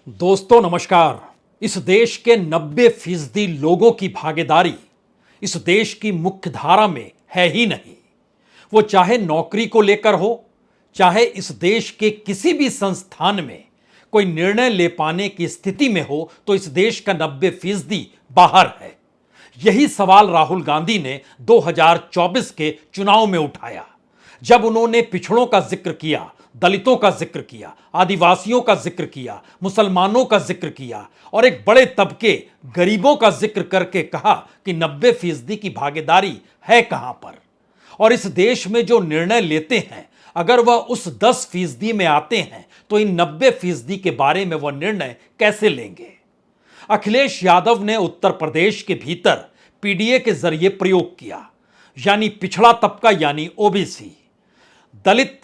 दोस्तों नमस्कार। इस देश के 90% लोगों की भागीदारी इस देश की मुख्य धारा में है ही नहीं। वो चाहे नौकरी को लेकर हो, चाहे इस देश के किसी भी संस्थान में कोई निर्णय ले पाने की स्थिति में हो, तो इस देश का 90% बाहर है। यही सवाल राहुल गांधी ने 2024 के चुनाव में उठाया, जब उन्होंने पिछड़ों का जिक्र किया, दलितों का जिक्र किया, आदिवासियों का जिक्र किया, मुसलमानों का जिक्र किया और एक बड़े तबके गरीबों का जिक्र करके कहा कि 90% की भागीदारी है कहां पर। और इस देश में जो निर्णय लेते हैं, अगर वह उस 10% में आते हैं तो इन 90% के बारे में वह निर्णय कैसे लेंगे। अखिलेश यादव ने उत्तर प्रदेश के भीतर पीडीए के जरिए प्रयोग किया, यानी पिछड़ा तबका यानी ओबीसी, दलित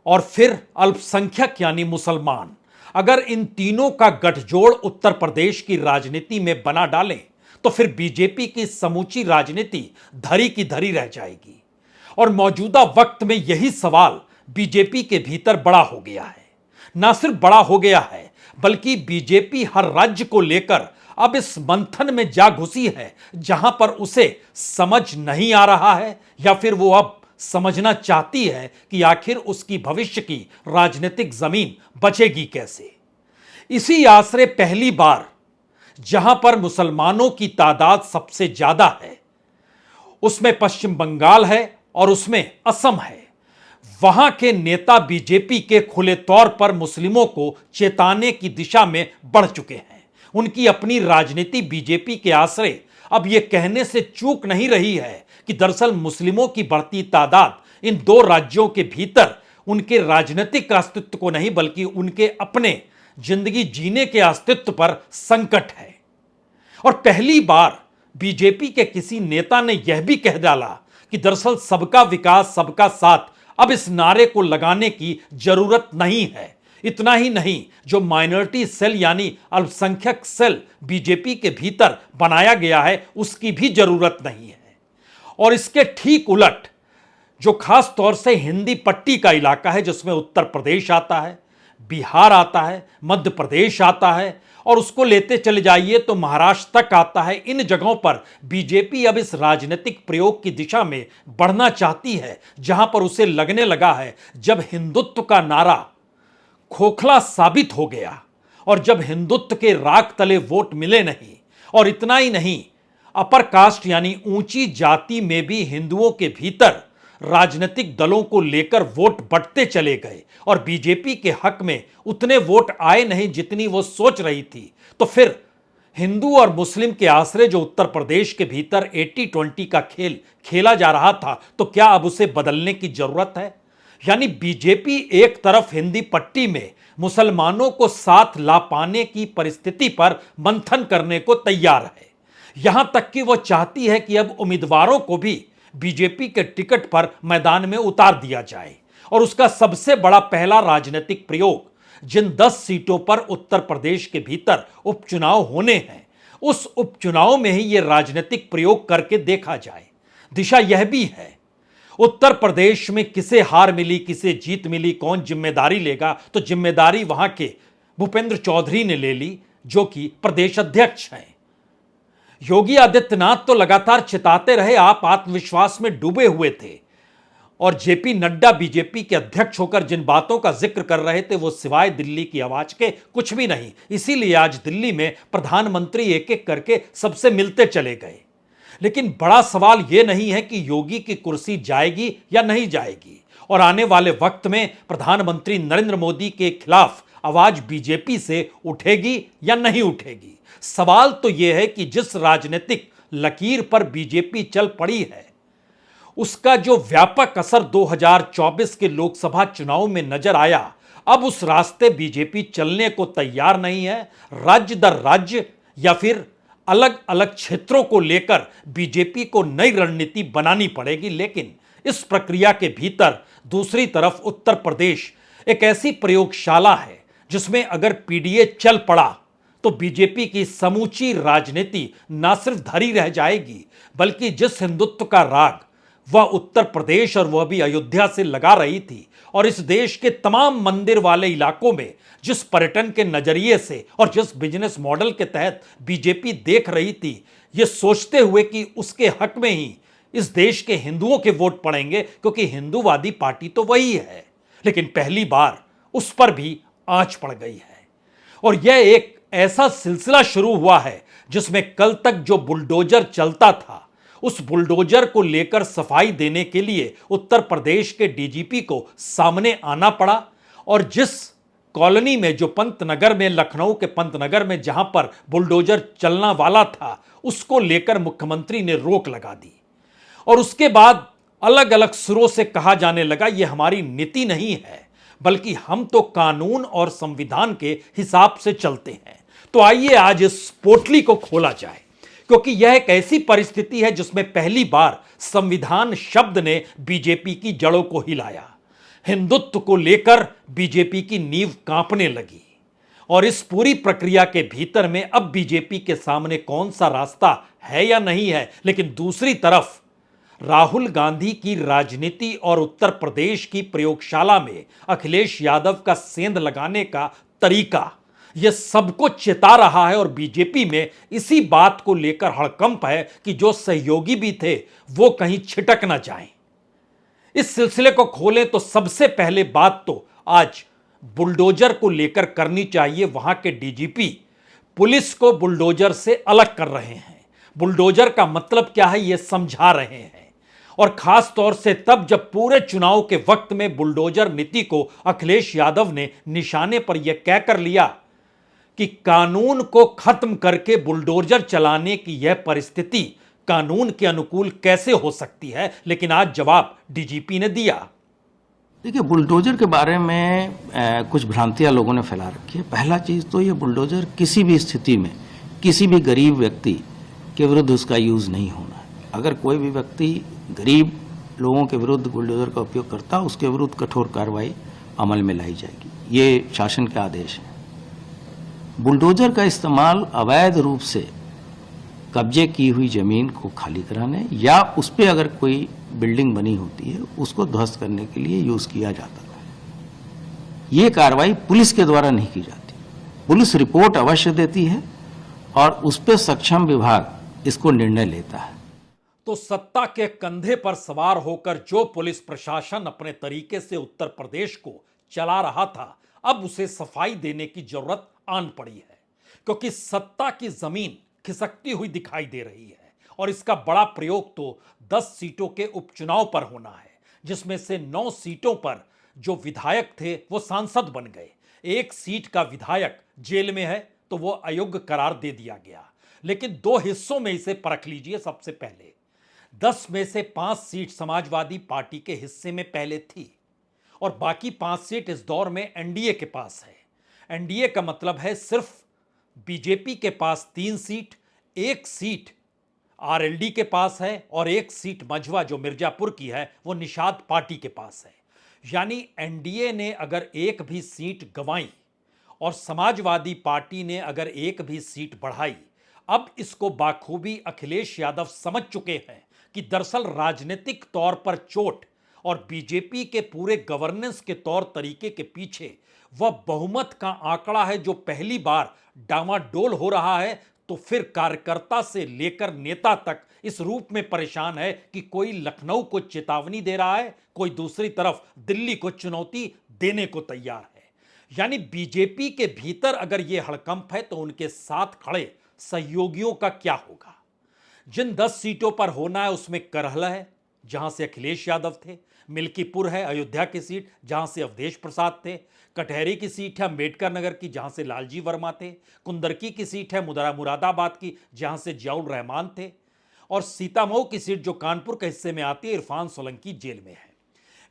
और फिर अल्पसंख्यक यानी मुसलमान। अगर इन तीनों का गठजोड़ उत्तर प्रदेश की राजनीति में बना डालें तो फिर बीजेपी की समूची राजनीति धरी की धरी रह जाएगी। और मौजूदा वक्त में यही सवाल बीजेपी के भीतर बड़ा हो गया है। ना सिर्फ बड़ा हो गया है, बल्कि बीजेपी हर राज्य को लेकर अब इस मंथन में जा घुसी है, जहां पर उसे समझ नहीं आ रहा है या फिर वो अब समझना चाहती है कि आखिर उसकी भविष्य की राजनीतिक जमीन बचेगी कैसे। इसी आसरे पहली बार जहां पर मुसलमानों की तादाद सबसे ज्यादा है, उसमें पश्चिम बंगाल है और उसमें असम है, वहां के नेता बीजेपी के खुले तौर पर मुस्लिमों को चेताने की दिशा में बढ़ चुके हैं। उनकी अपनी राजनीति बीजेपी के आसरे अब यह कहने से चूक नहीं रही है कि दरअसल मुस्लिमों की बढ़ती तादाद इन दो राज्यों के भीतर उनके राजनीतिक अस्तित्व को नहीं, बल्कि उनके अपने जिंदगी जीने के अस्तित्व पर संकट है। और पहली बार बीजेपी के किसी नेता ने यह भी कह डाला कि दरअसल सबका विकास सबका साथ अब इस नारे को लगाने की जरूरत नहीं है। इतना ही नहीं, जो माइनॉरिटी सेल यानी अल्पसंख्यक सेल बीजेपी के भीतर बनाया गया है, उसकी भी जरूरत नहीं है। और इसके ठीक उलट जो खास तौर से हिंदी पट्टी का इलाका है, जिसमें उत्तर प्रदेश आता है, बिहार आता है, मध्य प्रदेश आता है और उसको लेते चले जाइए तो महाराष्ट्र तक आता है, इन जगहों पर बीजेपी अब इस राजनीतिक प्रयोग की दिशा में बढ़ना चाहती है, जहां पर उसे लगने लगा है जब हिंदुत्व का नारा खोखला साबित हो गया और जब हिंदुत्व के राख तले वोट मिले नहीं, और इतना ही नहीं, अपर कास्ट यानी ऊंची जाति में भी हिंदुओं के भीतर राजनीतिक दलों को लेकर वोट बढ़ते चले गए और बीजेपी के हक में उतने वोट आए नहीं जितनी वो सोच रही थी। तो फिर हिंदू और मुस्लिम के आसरे जो उत्तर प्रदेश के भीतर 80-20 का खेल खेला जा रहा था, तो क्या अब उसे बदलने की जरूरत है। यानी बीजेपी एक तरफ हिंदी पट्टी में मुसलमानों को साथ ला पाने की परिस्थिति पर मंथन करने को तैयार है, यहां तक कि वह चाहती है कि अब उम्मीदवारों को भी बीजेपी के टिकट पर मैदान में उतार दिया जाए। और उसका सबसे बड़ा पहला राजनीतिक प्रयोग, जिन 10 सीटों पर उत्तर प्रदेश के भीतर उपचुनाव होने हैं, उस उपचुनाव में ही यह राजनीतिक प्रयोग करके देखा जाए। दिशा यह भी है, उत्तर प्रदेश में किसे हार मिली, किसे जीत मिली, कौन जिम्मेदारी लेगा, तो जिम्मेदारी वहां के भूपेंद्र चौधरी ने ले ली, जो कि प्रदेश अध्यक्ष हैं। योगी आदित्यनाथ तो लगातार चिताते रहे, आप आत्मविश्वास में डूबे हुए थे, और जेपी नड्डा बीजेपी के अध्यक्ष होकर जिन बातों का जिक्र कर रहे थे, वो सिवाय दिल्ली की आवाज के कुछ भी नहीं। इसीलिए आज दिल्ली में प्रधानमंत्री एक एक करके सबसे मिलते चले गए। लेकिन बड़ा सवाल यह नहीं है कि योगी की कुर्सी जाएगी या नहीं जाएगी, और आने वाले वक्त में प्रधानमंत्री नरेंद्र मोदी के खिलाफ आवाज बीजेपी से उठेगी या नहीं उठेगी। सवाल तो यह है कि जिस राजनीतिक लकीर पर बीजेपी चल पड़ी है, उसका जो व्यापक असर 2024 के लोकसभा चुनाव में नजर आया, अब उस रास्ते बीजेपी चलने को तैयार नहीं है। राज्य दर राज्य या फिर अलग अलग क्षेत्रों को लेकर बीजेपी को नई रणनीति बनानी पड़ेगी। लेकिन इस प्रक्रिया के भीतर दूसरी तरफ उत्तर प्रदेश एक ऐसी प्रयोगशाला है जिसमें अगर पीडीए चल पड़ा तो बीजेपी की समूची राजनीति न सिर्फ धरी रह जाएगी, बल्कि जिस हिंदुत्व का राग वह उत्तर प्रदेश और वह भी अयोध्या से लगा रही थी और इस देश के तमाम मंदिर वाले इलाकों में जिस पर्यटन के नजरिए से और जिस बिजनेस मॉडल के तहत बीजेपी देख रही थी, यह सोचते हुए कि उसके हक में ही इस देश के हिंदुओं के वोट पड़ेंगे क्योंकि हिंदूवादी पार्टी तो वही है, लेकिन पहली बार उस पर भी आंच पड़ गई है। और यह एक ऐसा सिलसिला शुरू हुआ है जिसमें कल तक जो बुलडोजर चलता था, उस बुलडोजर को लेकर सफाई देने के लिए उत्तर प्रदेश के डीजीपी को सामने आना पड़ा। और जिस कॉलोनी में, जो पंतनगर में, लखनऊ के पंतनगर में जहां पर बुलडोजर चलना वाला था, उसको लेकर मुख्यमंत्री ने रोक लगा दी। और उसके बाद अलग अलग सुरों से कहा जाने लगा यह हमारी नीति नहीं है, बल्कि हम तो कानून और संविधान के हिसाब से चलते हैं। तो आइए आज इस पोटली को खोला जाए, क्योंकि यह एक ऐसी परिस्थिति है जिसमें पहली बार संविधान शब्द ने बीजेपी की जड़ों को हिलाया। हिंदुत्व को लेकर बीजेपी की नींव कांपने लगी। और इस पूरी प्रक्रिया के भीतर में अब बीजेपी के सामने कौन सा रास्ता है या नहीं है, लेकिन दूसरी तरफ राहुल गांधी की राजनीति और उत्तर प्रदेश की प्रयोगशाला में अखिलेश यादव का सेंध लगाने का तरीका, यह सबको चेता रहा है। और बीजेपी में इसी बात को लेकर हड़कंप है कि जो सहयोगी भी थे वो कहीं छिटक ना जाएं। इस सिलसिले को खोलें तो सबसे पहले बात तो आज बुलडोजर को लेकर करनी चाहिए। वहां के डीजीपी पुलिस को बुलडोजर से अलग कर रहे हैं, बुलडोजर का मतलब क्या है यह समझा रहे हैं। और खास तौर से तब जब पूरे चुनाव के वक्त में बुलडोजर नीति को अखिलेश यादव ने निशाने पर यह कहकर लिया कि कानून को खत्म करके बुलडोजर चलाने की यह परिस्थिति कानून के अनुकूल कैसे हो सकती है। लेकिन आज जवाब डीजीपी ने दिया। देखिए, बुलडोजर के बारे में कुछ भ्रांतियां लोगों ने फैला रखी है। पहला चीज तो ये बुलडोजर किसी भी स्थिति में किसी भी गरीब व्यक्ति के विरुद्ध उसका यूज नहीं होना है। अगर कोई भी व्यक्ति गरीब लोगों के विरुद्ध बुलडोजर का उपयोग करता है, उसके विरुद्ध कठोर कार्रवाई अमल में लाई जाएगी। ये शासन का आदेश है। बुलडोजर का इस्तेमाल अवैध रूप से कब्जे की हुई जमीन को खाली कराने या उस पर अगर कोई बिल्डिंग बनी होती है उसको ध्वस्त करने के लिए यूज किया जाता था। ये कार्रवाई पुलिस के द्वारा नहीं की जाती। पुलिस रिपोर्ट अवश्य देती है और उस पर सक्षम विभाग इसको निर्णय लेता है। तो सत्ता के कंधे पर सवार होकर जो पुलिस प्रशासन अपने तरीके से उत्तर प्रदेश को चला रहा था, अब उसे सफाई देने की जरूरत आन पड़ी है, क्योंकि सत्ता की जमीन खिसकती हुई दिखाई दे रही है। और इसका बड़ा प्रयोग तो 10 सीटों के उपचुनाव पर होना है, जिसमें से 9 सीटों पर जो विधायक थे वो सांसद बन गए। एक सीट का विधायक जेल में है तो वो अयोग्य करार दे दिया गया। लेकिन 2 हिस्सों में इसे परख लीजिए। सबसे पहले 10 में से 5 सीट समाजवादी पार्टी के हिस्से में पहले थी और बाकी 5 सीट इस दौर में एनडीए के पास है। एनडीए का मतलब है सिर्फ बीजेपी के पास 3 सीट, 1 सीट आरएलडी के पास है और 1 सीट मझवा जो मिर्जापुर की है वो निषाद पार्टी के पास है। यानी एनडीए ने अगर एक भी सीट गंवाई और समाजवादी पार्टी ने अगर एक भी सीट बढ़ाई, अब इसको बाखूबी अखिलेश यादव समझ चुके हैं कि दरअसल राजनीतिक तौर पर चोट और बीजेपी के पूरे गवर्नेंस के तौर तरीके के पीछे वह बहुमत का आंकड़ा है जो पहली बार डामाडोल हो रहा है। तो फिर कार्यकर्ता से लेकर नेता तक इस रूप में परेशान है कि कोई लखनऊ को चेतावनी दे रहा है, कोई दूसरी तरफ दिल्ली को चुनौती देने को तैयार है। यानी बीजेपी के भीतर अगर यह हड़कंप है तो उनके साथ खड़े सहयोगियों का क्या होगा। जिन 10 सीटों पर होना है उसमें करहल है जहां से अखिलेश यादव थे, मिल्कीपुर है अयोध्या की सीट जहां से अवधेश प्रसाद थे, कटहरी की सीट है अम्बेडकर नगर की जहां से लालजी वर्मा थे, कुंदरकी की सीट है मुरादाबाद की जहां से जियाउर रहमान थे, और सीतामऊ की सीट जो कानपुर के हिस्से में आती है इरफान सोलंकी जेल में है।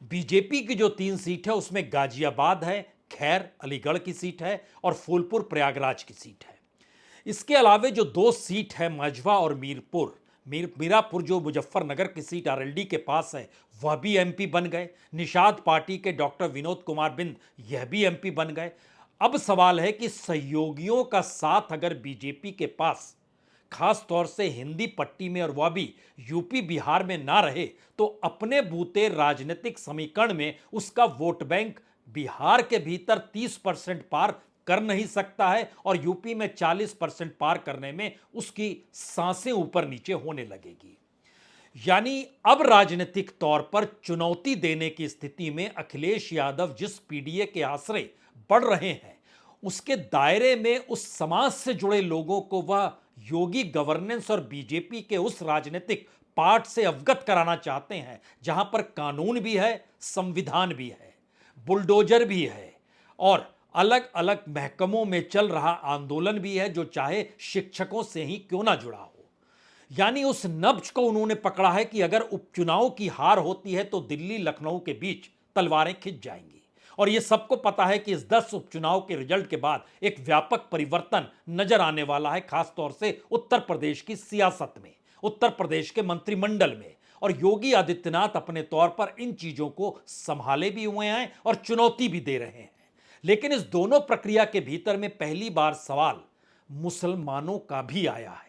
बीजेपी की जो 3 सीट है उसमें गाजियाबाद है, खैर अलीगढ़ की सीट है और फूलपुर प्रयागराज की सीट है। इसके अलावे जो 2 सीट है मझवा और मीरापुर जो मुजफ्फरनगर की सीट आरएलडी के पास है वह भी एमपी बन गए। निषाद पार्टी के डॉक्टर विनोद कुमार बिंद यह भी एमपी बन गए। अब सवाल है कि सहयोगियों का साथ अगर बीजेपी के पास खास तौर से हिंदी पट्टी में और वह भी यूपी बिहार में ना रहे तो अपने बूते राजनीतिक समीकरण में उसका वोट बैंक बिहार के भीतर 30% पार कर नहीं सकता है और यूपी में 40% पार करने में उसकी सांसें ऊपर नीचे होने लगेगी। यानी अब राजनीतिक तौर पर चुनौती देने की स्थिति में अखिलेश यादव जिस पीडीए के आश्रय बढ़ रहे हैं उसके दायरे में उस समाज से जुड़े लोगों को वह योगी गवर्नेंस और बीजेपी के उस राजनीतिक पार्ट से अवगत कराना चाहते हैं जहां पर कानून भी है, संविधान भी है, बुलडोजर भी है और अलग अलग महकमों में चल रहा आंदोलन भी है जो चाहे शिक्षकों से ही क्यों ना जुड़ा हो। यानी उस नब्ज को उन्होंने पकड़ा है कि अगर उपचुनाव की हार होती है तो दिल्ली लखनऊ के बीच तलवारें खिंच जाएंगी और यह सबको पता है कि इस 10 उपचुनाव के रिजल्ट के बाद एक व्यापक परिवर्तन नजर आने वाला है, खासतौर से उत्तर प्रदेश की सियासत में, उत्तर प्रदेश के मंत्रिमंडल में। और योगी आदित्यनाथ अपने तौर पर इन चीजों को संभाले भी हुए हैं और चुनौती भी दे रहे हैं। लेकिन इस दोनों प्रक्रिया के भीतर में पहली बार सवाल मुसलमानों का भी आया है।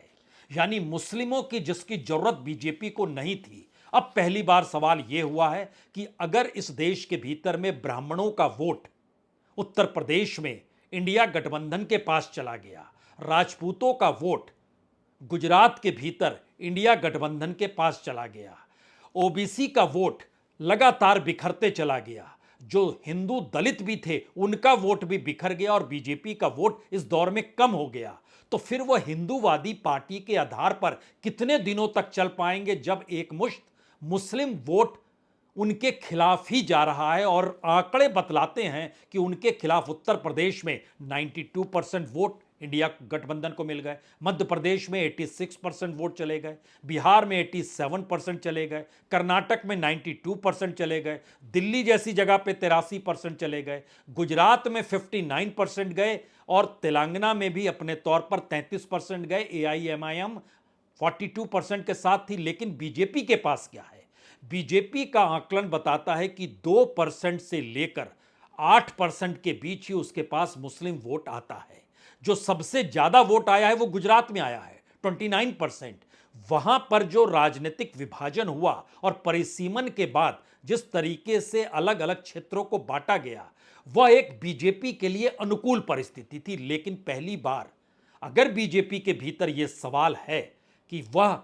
यानी मुस्लिमों की जिसकी जरूरत बीजेपी को नहीं थी, अब पहली बार सवाल यह हुआ है कि अगर इस देश के भीतर में ब्राह्मणों का वोट उत्तर प्रदेश में इंडिया गठबंधन के पास चला गया, राजपूतों का वोट गुजरात के भीतर इंडिया गठबंधन के पास चला गया, ओबीसी का वोट लगातार बिखरते चला गया, जो हिंदू दलित भी थे उनका वोट भी बिखर गया और बीजेपी का वोट इस दौर में कम हो गया, तो फिर वह हिंदूवादी पार्टी के आधार पर कितने दिनों तक चल पाएंगे जब एक मुश्त मुस्लिम वोट उनके खिलाफ ही जा रहा है। और आंकड़े बतलाते हैं कि उनके खिलाफ उत्तर प्रदेश में 92% वोट इंडिया गठबंधन को मिल गए, मध्य प्रदेश में 86% वोट चले गए, बिहार में 87% चले गए, कर्नाटक में 92% चले गए, दिल्ली जैसी जगह पे 83% चले गए, गुजरात में 59% गए और तेलंगाना में भी अपने तौर पर 33% गए। एआईएमआईएम 42% के साथ थी। लेकिन बीजेपी के पास क्या है? बीजेपी का आकलन बताता है कि 2% से लेकर 8% के बीच ही उसके पास मुस्लिम वोट आता है। जो सबसे ज्यादा वोट आया है वो गुजरात में आया है 29%। वहां पर जो राजनीतिक विभाजन हुआ और परिसीमन के बाद जिस तरीके से अलग अलग क्षेत्रों को बांटा गया वह एक बीजेपी के लिए अनुकूल परिस्थिति थी। लेकिन पहली बार अगर बीजेपी के भीतर यह सवाल है कि वह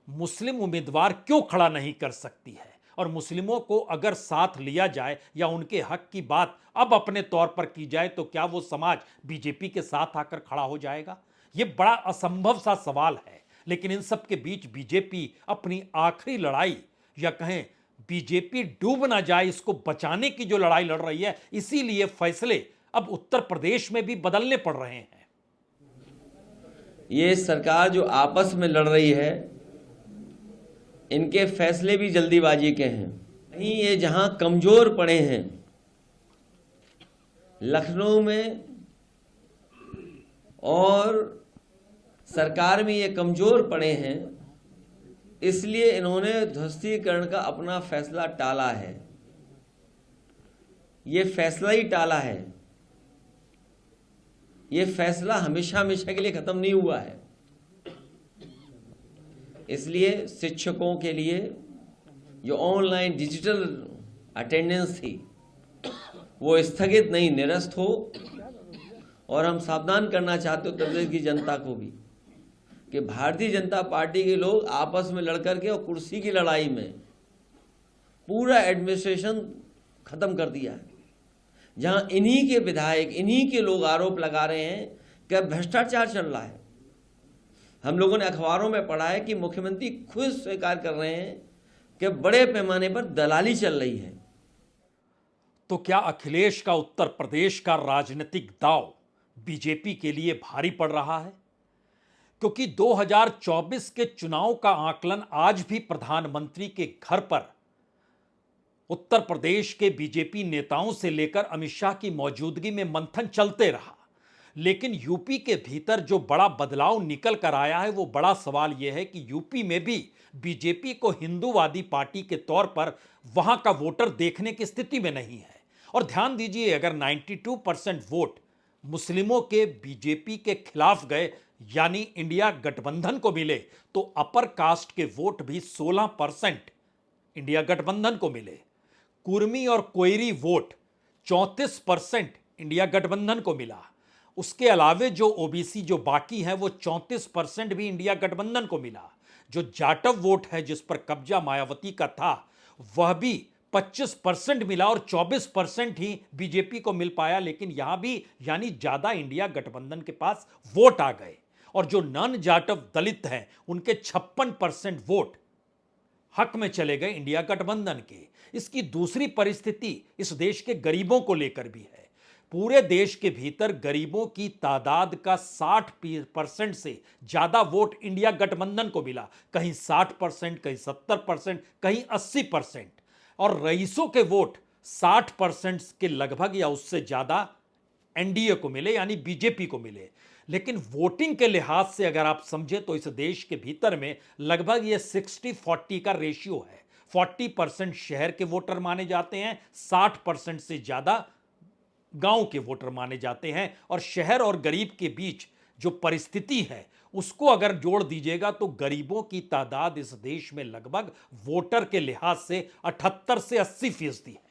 मुस्लिम उम्मीदवार क्यों खड़ा नहीं कर सकती है और मुस्लिमों को अगर साथ लिया जाए या उनके हक की बात अब अपने तौर पर की जाए तो क्या वो समाज बीजेपी के साथ आकर खड़ा हो जाएगा? ये बड़ा असंभव सा सवाल है। लेकिन इन सब के बीच बीजेपी अपनी आखिरी लड़ाई या कहें बीजेपी डूब ना जाए इसको बचाने की जो लड़ाई लड़ रही है, इसीलिए फैसले अब उत्तर प्रदेश में भी बदलने पड़ रहे हैं। ये सरकार जो आपस में लड़ रही है इनके फैसले भी जल्दीबाजी के हैं। कहीं ये जहां कमजोर पड़े हैं लखनऊ में और सरकार में ये कमजोर पड़े हैं, इसलिए इन्होंने ध्वस्तीकरण का अपना फैसला टाला है। ये फैसला ही टाला है, ये फैसला हमेशा हमेशा के लिए खत्म नहीं हुआ है। इसलिए शिक्षकों के लिए जो ऑनलाइन डिजिटल अटेंडेंस थी वो स्थगित नहीं, निरस्त हो। और हम सावधान करना चाहते उत्तर प्रदेश की जनता को भी कि भारतीय जनता पार्टी के लोग आपस में लड़ करके और कुर्सी की लड़ाई में पूरा एडमिनिस्ट्रेशन खत्म कर दिया है। जहां इन्हीं के विधायक, इन्हीं के लोग आरोप लगा रहे हैं कि भ्रष्टाचार चल रहा है। हम लोगों ने अखबारों में पढ़ा है कि मुख्यमंत्री खुद स्वीकार कर रहे हैं कि बड़े पैमाने पर दलाली चल रही है। तो क्या अखिलेश का उत्तर प्रदेश का राजनीतिक दांव बीजेपी के लिए भारी पड़ रहा है? क्योंकि 2024 के चुनाव का आकलन आज भी प्रधानमंत्री के घर पर उत्तर प्रदेश के बीजेपी नेताओं से लेकर अमित शाह की मौजूदगी में मंथन चलते रहा। लेकिन यूपी के भीतर जो बड़ा बदलाव निकल कर आया है वो बड़ा सवाल यह है कि यूपी में भी बीजेपी को हिंदूवादी पार्टी के तौर पर वहां का वोटर देखने की स्थिति में नहीं है। और ध्यान दीजिए, अगर 92% वोट मुस्लिमों के बीजेपी के खिलाफ गए यानी इंडिया गठबंधन को मिले तो अपर कास्ट के वोट भी 16% इंडिया गठबंधन को मिले। कुर्मी और कोयरी वोट 34% इंडिया गठबंधन को मिला। उसके अलावे जो ओबीसी जो बाकी हैं वो 34% भी इंडिया गठबंधन को मिला। जो जाटव वोट है जिस पर कब्जा मायावती का था वह भी 25% मिला और 24% ही बीजेपी को मिल पाया। लेकिन यहां भी यानी ज्यादा इंडिया गठबंधन के पास वोट आ गए और जो नॉन जाटव दलित हैं उनके 56% वोट हक में चले गए इंडिया गठबंधन के। इसकी दूसरी परिस्थिति इस देश के गरीबों को लेकर भी है। पूरे देश के भीतर गरीबों की तादाद का 60% से ज्यादा वोट इंडिया गठबंधन को मिला। कहीं 60%, कहीं 70%, कहीं 80%। और रईसों के वोट 60% के लगभग या उससे ज्यादा एनडीए को मिले यानी बीजेपी को मिले। लेकिन वोटिंग के लिहाज से अगर आप समझे तो इस देश के भीतर में लगभग ये 60-40 का रेशियो है। 40% शहर के वोटर माने जाते हैं, 60% से ज्यादा गांव के वोटर माने जाते हैं। और शहर और गरीब के बीच जो परिस्थिति है उसको अगर जोड़ दीजिएगा तो गरीबों की तादाद इस देश में लगभग वोटर के लिहाज से 78 से 80% है।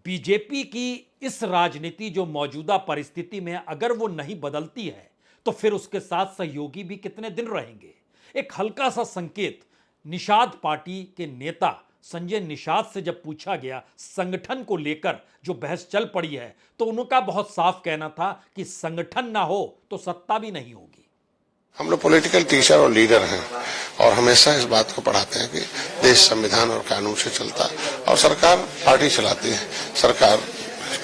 बीजेपी की इस राजनीति जो मौजूदा परिस्थिति में है अगर वो नहीं बदलती है तो फिर उसके साथ सहयोगी भी कितने दिन रहेंगे। एक हल्का सा संकेत, निषाद पार्टी के नेता संजय निषाद से जब पूछा गया संगठन को लेकर जो बहस चल पड़ी है तो उनका बहुत साफ कहना था कि संगठन ना हो तो सत्ता भी नहीं होगी। हम लोग पॉलिटिकल टीचर और लीडर हैं और हमेशा इस बात को पढ़ाते हैं कि देश संविधान और कानून से चलता है और सरकार पार्टी चलाती है, सरकार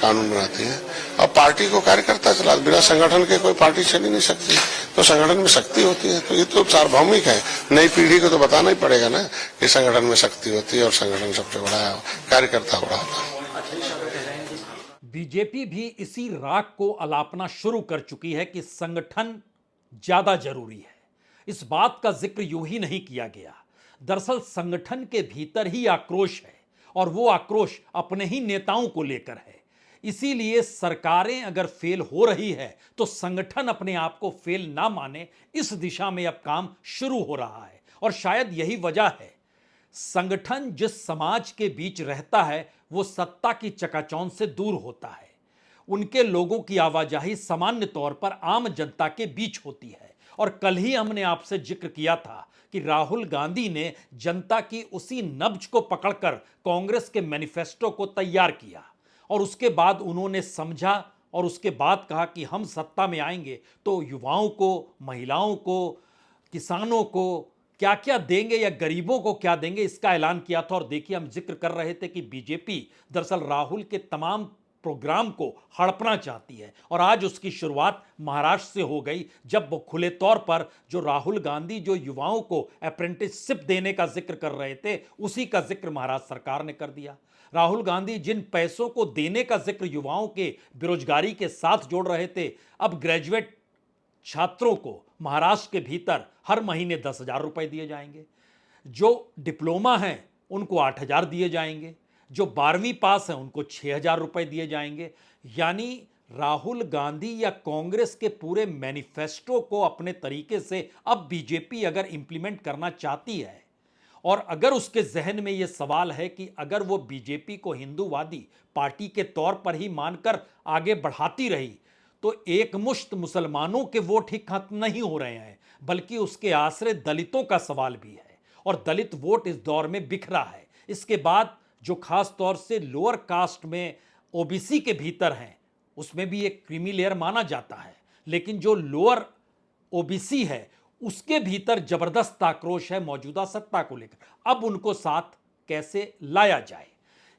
कानून बनाती है और पार्टी को कार्यकर्ता चलाते। बिना संगठन के कोई पार्टी चल ही नहीं सकती, तो संगठन में शक्ति होती है। तो ये तो सार्वभौमिक है, नई पीढ़ी को तो बताना ही पड़ेगा ना कि संगठन में शक्ति होती है और संगठन सबसे बड़ा है, कार्यकर्ता बड़ा होता है। बीजेपी भी इसी राग को अलापना शुरू कर चुकी है कि संगठन ज्यादा जरूरी है। इस बात का जिक्र यूं ही नहीं किया गया। दरअसल संगठन के भीतर ही आक्रोश है और वो आक्रोश अपने ही नेताओं को लेकर है। इसीलिए सरकारें अगर फेल हो रही है तो संगठन अपने आप को फेल ना माने, इस दिशा में अब काम शुरू हो रहा है। और शायद यही वजह है, संगठन जिस समाज के बीच रहता है वो सत्ता की चकाचौंध से दूर होता है। उनके लोगों की आवाजाही सामान्य तौर पर आम जनता के बीच होती है। और कल ही हमने आपसे जिक्र किया था कि राहुल गांधी ने जनता की उसी नब्ज को पकड़कर कांग्रेस के मैनिफेस्टो को तैयार किया और उसके बाद उन्होंने समझा और उसके बाद कहा कि हम सत्ता में आएंगे तो युवाओं को, महिलाओं को, किसानों को क्या क्या देंगे या गरीबों को क्या देंगे, इसका ऐलान किया था। और देखिए, हम जिक्र कर रहे थे कि बीजेपी दरअसल राहुल के तमाम प्रोग्राम को हड़पना चाहती है और आज उसकी शुरुआत महाराष्ट्र से हो गई, जब वो खुले तौर पर जो राहुल गांधी जो युवाओं को अप्रेंटिसशिप देने का जिक्र कर रहे थे उसी का जिक्र महाराष्ट्र सरकार ने कर दिया। राहुल गांधी जिन पैसों को देने का जिक्र युवाओं के बेरोजगारी के साथ जोड़ रहे थे, अब ग्रेजुएट छात्रों को महाराष्ट्र के भीतर हर महीने 10,000 रुपए दिए जाएंगे। जो डिप्लोमा हैं उनको 8,000 दिए जाएंगे, जो 12वीं पास है उनको 6,000 रुपए दिए जाएंगे। यानी राहुल गांधी या कांग्रेस के पूरे मैनिफेस्टो को अपने तरीके से अब बीजेपी अगर इंप्लीमेंट करना चाहती है और अगर उसके जहन में यह सवाल है कि अगर वो बीजेपी को हिंदूवादी पार्टी के तौर पर ही मानकर आगे बढ़ाती रही तो एकमुश्त मुसलमानों के वोट ही खत्म नहीं हो रहे हैं, बल्कि उसके आश्रय दलितों का सवाल भी है और दलित वोट इस दौर में बिखरा है। इसके बाद जो खास तौर से लोअर कास्ट में ओबीसी के भीतर हैं उसमें भी एक क्रीमी लेयर माना जाता है, लेकिन जो लोअर ओबीसी है उसके भीतर जबरदस्त आक्रोश है मौजूदा सत्ता को लेकर। अब उनको साथ कैसे लाया जाए,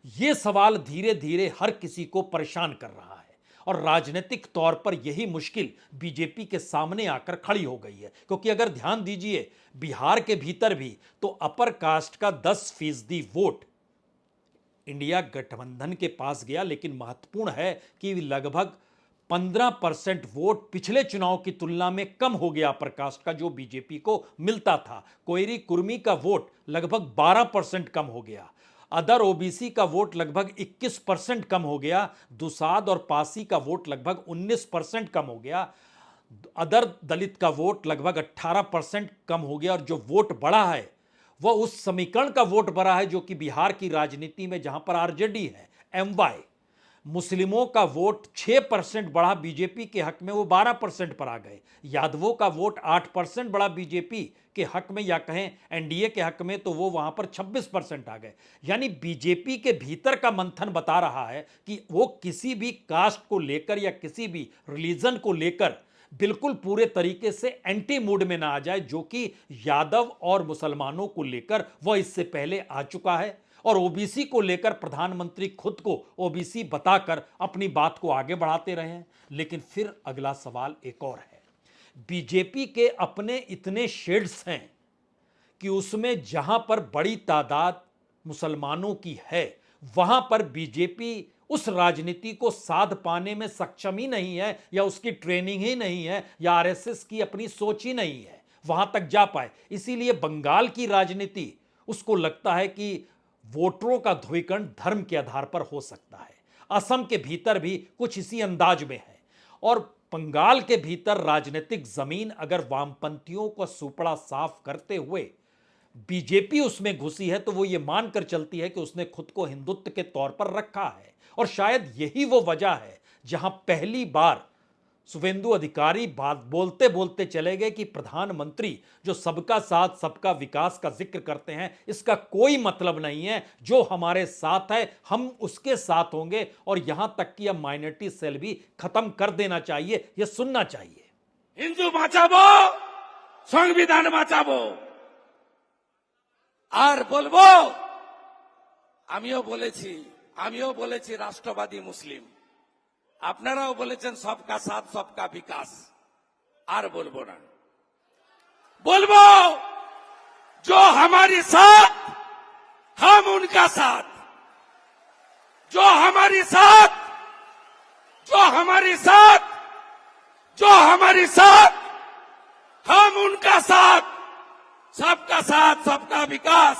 यह सवाल धीरे धीरे हर किसी को परेशान कर रहा है और राजनीतिक तौर पर यही मुश्किल बीजेपी के सामने आकर खड़ी हो गई है। क्योंकि अगर ध्यान दीजिए, बिहार के भीतर भी तो अपर कास्ट का 10% वोट इंडिया गठबंधन के पास गया, लेकिन महत्वपूर्ण है कि लगभग 15% वोट पिछले चुनाव की तुलना में कम हो गया अपर कास्ट का जो बीजेपी को मिलता था। कोयरी कुर्मी का वोट लगभग 12% कम हो गया। अदर ओबीसी का वोट लगभग 21% कम हो गया, दुसाद और पासी का वोट लगभग 19% कम हो गया, अदर दलित का वोट लगभग 18% कम हो गया, और जो वोट बढ़ा है वह उस समीकरण का वोट बढ़ा है जो कि बिहार की राजनीति में, जहां पर आरजेडी है, एमवाई, मुस्लिमों का वोट 6% बढ़ा बीजेपी के हक में, वो 12% पर आ गए। यादवों का वोट 8% बढ़ा बीजेपी के हक में, या कहें एनडीए के हक में, तो वो वहां पर 26% आ गए। यानी बीजेपी के भीतर का मंथन बता रहा है कि वो किसी भी कास्ट को लेकर या किसी भी रिलीजन को लेकर बिल्कुल पूरे तरीके से एंटी मूड में ना आ जाए, जो कि यादव और मुसलमानों को लेकर वह इससे पहले आ चुका है, और ओबीसी को लेकर प्रधानमंत्री खुद को ओबीसी बताकर अपनी बात को आगे बढ़ाते रहे हैं। लेकिन फिर अगला सवाल एक और है, बीजेपी के अपने इतने शेड्स हैं कि उसमें जहां पर बड़ी तादाद मुसलमानों की है, वहां पर बीजेपी उस राजनीति को साध पाने में सक्षम ही नहीं है, या उसकी ट्रेनिंग ही नहीं है, या आरएसएस की अपनी सोच ही नहीं है वहां तक जा पाए। इसीलिए बंगाल की राजनीति उसको लगता है कि वोटरों का ध्रुवीकरण धर्म के आधार पर हो सकता है। असम के भीतर भी कुछ इसी अंदाज में है, और बंगाल के भीतर राजनीतिक जमीन अगर वामपंथियों को सुपड़ा साफ करते हुए बीजेपी उसमें घुसी है, तो वो ये मानकर चलती है कि उसने खुद को हिंदुत्व के तौर पर रखा है। और शायद यही वो वजह है जहां पहली बार शुभेंदु अधिकारी बात बोलते बोलते चले गए कि प्रधानमंत्री जो सबका साथ सबका विकास का जिक्र करते हैं, इसका कोई मतलब नहीं है, जो हमारे साथ है हम उसके साथ होंगे, और यहां तक कि अब माइनॉरिटी सेल भी खत्म कर देना चाहिए, यह सुनना चाहिए। हिंदू বাঁচাবো, সংবিধান বাঁচাবো, আর বলবো আমিও বলেছি রাষ্ট্রবাদী মুসলিম, আপনারাও বলেছেন सबका साथ सबका विकास, আর বলবো না। বলবো जो हमारी साथ हम उनका साथ, जो हमारी साथ हम उनका साथ, सबका साथ सबका विकास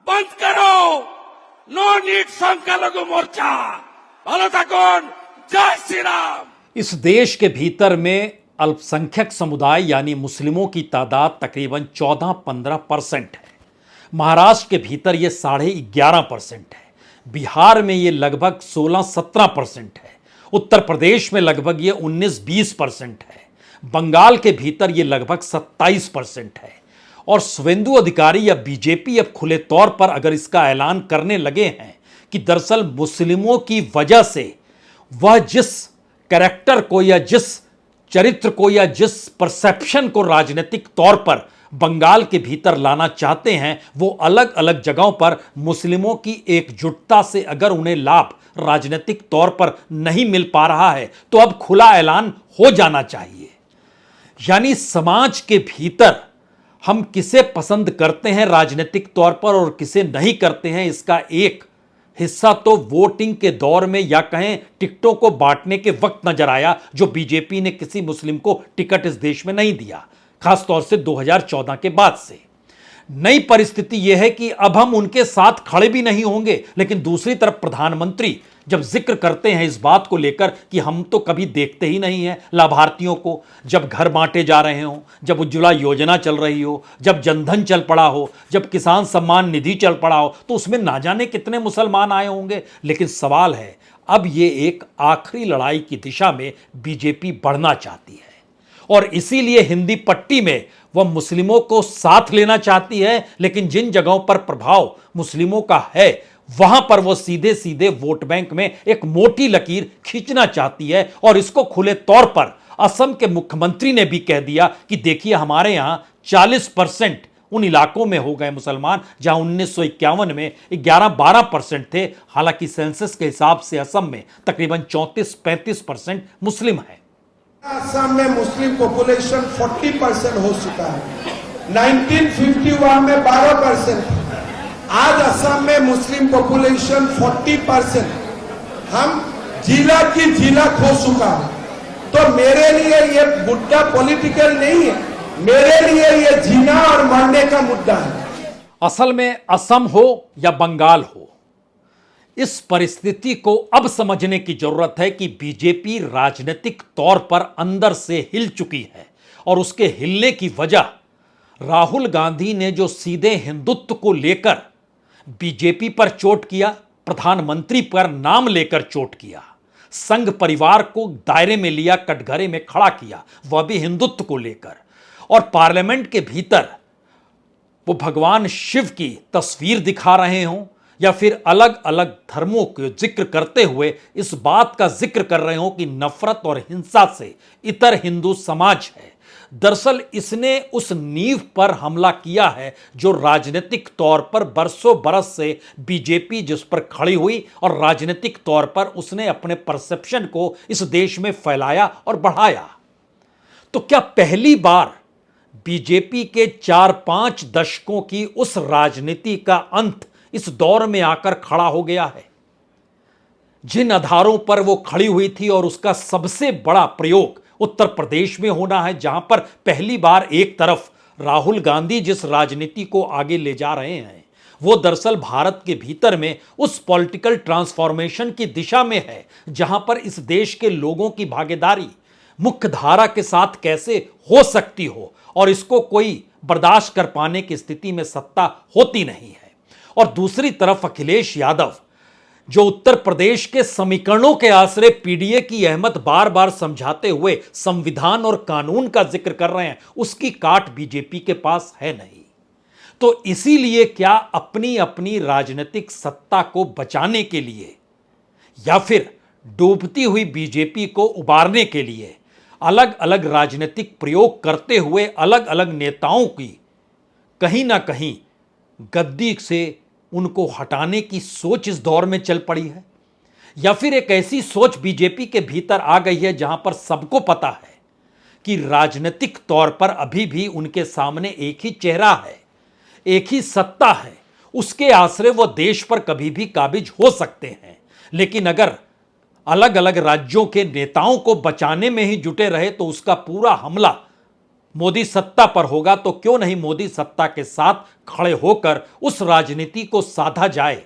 बंद करो, नो नीड संख्यालघु मोर्चा। ভালো থাকুন, जय श्री राम। इस देश के भीतर में अल्पसंख्यक समुदाय यानी मुस्लिमों की तादाद तकरीबन 14-15% है। महाराष्ट्र के भीतर ये 11.5% है, बिहार में ये लगभग 16-17% है, उत्तर प्रदेश में लगभग ये 19-20% है, बंगाल के भीतर ये लगभग 27% है। और शुभेंदु अधिकारी या बीजेपी अब खुले तौर पर अगर इसका ऐलान करने लगे हैं कि दरअसल मुस्लिमों की वजह से वह जिस कैरेक्टर को या जिस चरित्र को या जिस परसेप्शन को राजनीतिक तौर पर बंगाल के भीतर लाना चाहते हैं, वो अलग अलग जगहों पर मुस्लिमों की एकजुटता से अगर उन्हें लाभ राजनीतिक तौर पर नहीं मिल पा रहा है, तो अब खुला ऐलान हो जाना चाहिए। यानी समाज के भीतर हम किसे पसंद करते हैं राजनीतिक तौर पर और किसे नहीं करते हैं, इसका एक हिस्सा तो वोटिंग के दौर में या कहें टिकटों को बांटने के वक्त नजर आया, जो बीजेपी ने किसी मुस्लिम को टिकट इस देश में नहीं दिया, खासतौर से 2014 के बाद से। नई परिस्थिति यह है कि अब हम उनके साथ खड़े भी नहीं होंगे, लेकिन दूसरी तरफ प्रधानमंत्री जब जिक्र करते हैं इस बात को लेकर कि हम तो कभी देखते ही नहीं हैं लाभार्थियों को, जब घर बांटे जा रहे हों, जब उज्ज्वला योजना चल रही हो, जब जनधन चल पड़ा हो, जब किसान सम्मान निधि चल पड़ा हो, तो उसमें ना जाने कितने मुसलमान आए होंगे। लेकिन सवाल है, अब ये एक आखिरी लड़ाई की दिशा में बीजेपी बढ़ना चाहती है, और इसीलिए हिंदी पट्टी में वह मुस्लिमों को साथ लेना चाहती है, लेकिन जिन जगहों पर प्रभाव मुस्लिमों का है वहां पर वो सीधे सीधे वोट बैंक में एक मोटी लकीर खींचना चाहती है। और इसको खुले तौर पर असम के मुख्यमंत्री ने भी कह दिया कि देखिए हमारे यहां 40% उन इलाकों में हो गए मुसलमान जहां 1951 में 11-12% थे। हालांकि सेंसस के हिसाब से असम में तकरीबन 34-35% मुस्लिम है। असम में मुस्लिम पॉपुलेशन 40% हो चुका है, 1951 में 12%। आज असम में मुस्लिम पॉपुलेशन 40%, हम जिला की जिला खो चुका है। तो मेरे लिए ये मुद्दा पॉलिटिकल नहीं है, मेरे लिए ये जीना और मरने का मुद्दा है। असल में असम हो या बंगाल हो, इस परिस्थिति को अब समझने की जरूरत है कि बीजेपी राजनीतिक तौर पर अंदर से हिल चुकी है और उसके हिलने की वजह राहुल गांधी ने जो सीधे हिंदुत्व को लेकर बीजेपी पर चोट किया, प्रधानमंत्री पर नाम लेकर चोट किया, संघ परिवार को दायरे में लिया, कटघरे में खड़ा किया, वह भी हिंदुत्व को लेकर, और पार्लियामेंट के भीतर वो भगवान शिव की तस्वीर दिखा रहे हों या फिर अलग अलग धर्मों को जिक्र करते हुए इस बात का जिक्र कर रहे हो कि नफरत और हिंसा से इतर हिंदू समाज है। दरअसल इसने उस नींव पर हमला किया है जो राजनीतिक तौर पर बरसों बरस से बीजेपी जिस पर खड़ी हुई और राजनीतिक तौर पर उसने अपने परसेप्शन को इस देश में फैलाया और बढ़ाया। तो क्या पहली बार बीजेपी के 4-5 दशकों की उस राजनीति का अंत इस दौर में आकर खड़ा हो गया है? जिन आधारों पर वो खड़ी हुई थी और उसका सबसे बड़ा प्रयोग उत्तर प्रदेश में होना है, जहां पर पहली बार एक तरफ राहुल गांधी जिस राजनीति को आगे ले जा रहे हैं वो दरअसल भारत के भीतर में उस पॉलिटिकल ट्रांसफॉर्मेशन की दिशा में है जहां पर इस देश के लोगों की भागीदारी मुख्य धारा के साथ कैसे हो सकती हो और इसको कोई बर्दाश्त कर पाने की स्थिति में सत्ता होती नहीं है। और दूसरी तरफ अखिलेश यादव जो उत्तर प्रदेश के समीकरणों के आश्रय पीडीए की अहमत बार बार समझाते हुए संविधान और कानून का जिक्र कर रहे हैं, उसकी काट बीजेपी के पास है नहीं। तो इसीलिए क्या अपनी अपनी राजनीतिक सत्ता को बचाने के लिए या फिर डूबती हुई बीजेपी को उबारने के लिए अलग अलग राजनीतिक प्रयोग करते हुए अलग अलग नेताओं की कहीं ना कहीं गद्दी से उनको हटाने की सोच इस दौर में चल पड़ी है, या फिर एक ऐसी सोच बीजेपी के भीतर आ गई है जहां पर सबको पता है कि राजनीतिक तौर पर अभी भी उनके सामने एक ही चेहरा है, एक ही सत्ता है, उसके आश्रय वो देश पर कभी भी काबिज हो सकते हैं। लेकिन अगर अलग अलग राज्यों के नेताओं को बचाने में ही जुटे रहे तो उसका पूरा हमला मोदी सत्ता पर होगा। तो क्यों नहीं मोदी सत्ता के साथ खड़े होकर उस राजनीति को साधा जाए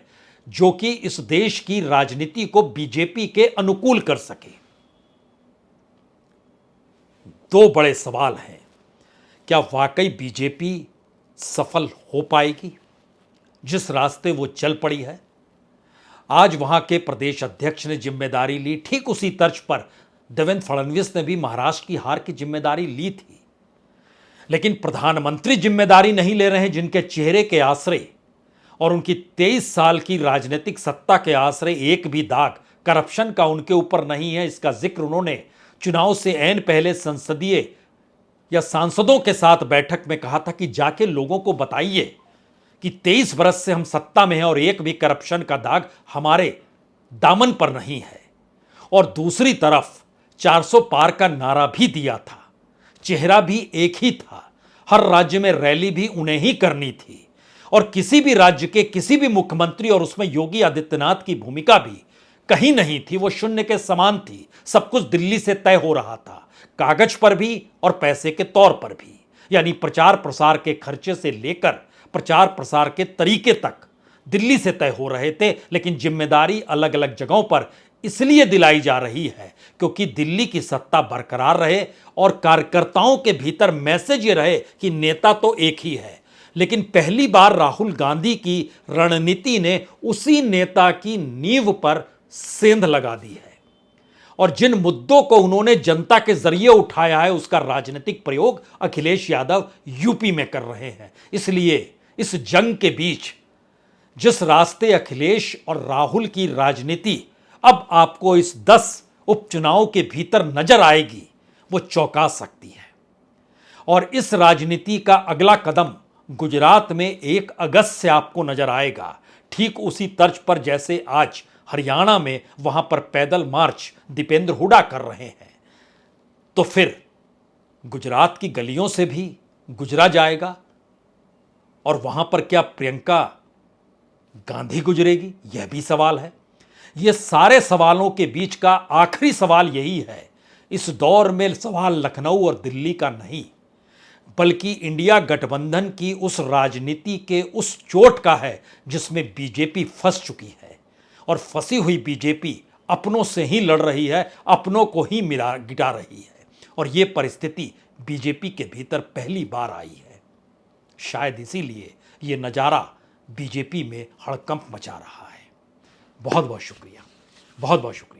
जो कि इस देश की राजनीति को बीजेपी के अनुकूल कर सके। दो बड़े सवाल हैं, क्या वाकई बीजेपी सफल हो पाएगी जिस रास्ते वो चल पड़ी है? आज वहां के प्रदेश अध्यक्ष ने जिम्मेदारी ली, ठीक उसी तर्ज पर देवेंद्र फडणवीस ने भी महाराष्ट्र की हार की जिम्मेदारी ली थी, लेकिन प्रधानमंत्री जिम्मेदारी नहीं ले रहे हैं जिनके चेहरे के आश्रय और उनकी 23 साल की राजनीतिक सत्ता के आश्रय एक भी दाग करप्शन का उनके ऊपर नहीं है। इसका जिक्र उन्होंने चुनाव से ऐन पहले संसदीय या सांसदों के साथ बैठक में कहा था कि जाके लोगों को बताइए कि 23 बरस से हम सत्ता में हैं और एक भी करप्शन का दाग हमारे दामन पर नहीं है। और दूसरी तरफ 400 पार का नारा भी दिया था, चेहरा भी एक ही था, हर राज्य में रैली भी उन्हें ही करनी थी और किसी भी राज्य के किसी भी मुख्यमंत्री और उसमें योगी आदित्यनाथ की भूमिका भी कहीं नहीं थी, वो शून्य के समान थी। सब कुछ दिल्ली से तय हो रहा था, कागज पर भी और पैसे के तौर पर भी, यानी प्रचार प्रसार के खर्चे से लेकर प्रचार प्रसार के तरीके तक दिल्ली से तय हो रहे थे। लेकिन जिम्मेदारी अलग अलग जगहों पर इसलिए दिलाई जा रही है क्योंकि दिल्ली की सत्ता बरकरार रहे और कार्यकर्ताओं के भीतर मैसेज ये रहे कि नेता तो एक ही है। लेकिन पहली बार राहुल गांधी की रणनीति ने उसी नेता की नींव पर सेंध लगा दी है और जिन मुद्दों को उन्होंने जनता के जरिए उठाया है उसका राजनीतिक प्रयोग अखिलेश यादव यूपी में कर रहे हैं। इसलिए इस जंग के बीच जिस रास्ते अखिलेश और राहुल की राजनीति अब आपको इस 10 उपचुनाव के भीतर नजर आएगी वो चौंका सकती है। और इस राजनीति का अगला कदम गुजरात में 1 अगस्त से आपको नजर आएगा, ठीक उसी तर्ज पर जैसे आज हरियाणा में वहां पर पैदल मार्च दीपेंद्र हुड्डा कर रहे हैं। तो फिर गुजरात की गलियों से भी गुजरा जाएगा और वहां पर क्या प्रियंका गांधी गुजरेगी, यह भी सवाल है। ये सारे सवालों के बीच का आखिरी सवाल यही है, इस दौर में सवाल लखनऊ और दिल्ली का नहीं, बल्कि इंडिया गठबंधन की उस राजनीति के उस चोट का है जिसमें बीजेपी फंस चुकी है। और फंसी हुई बीजेपी अपनों से ही लड़ रही है, अपनों को ही गिरा रही है। और यह परिस्थिति बीजेपी के भीतर पहली बार आई है। शायद इसीलिए यह नज़ारा बीजेपी में हड़कंप मचा रहा है। बहुत बहुत शुक्रिया, बहुत बहुत शुक्रिया।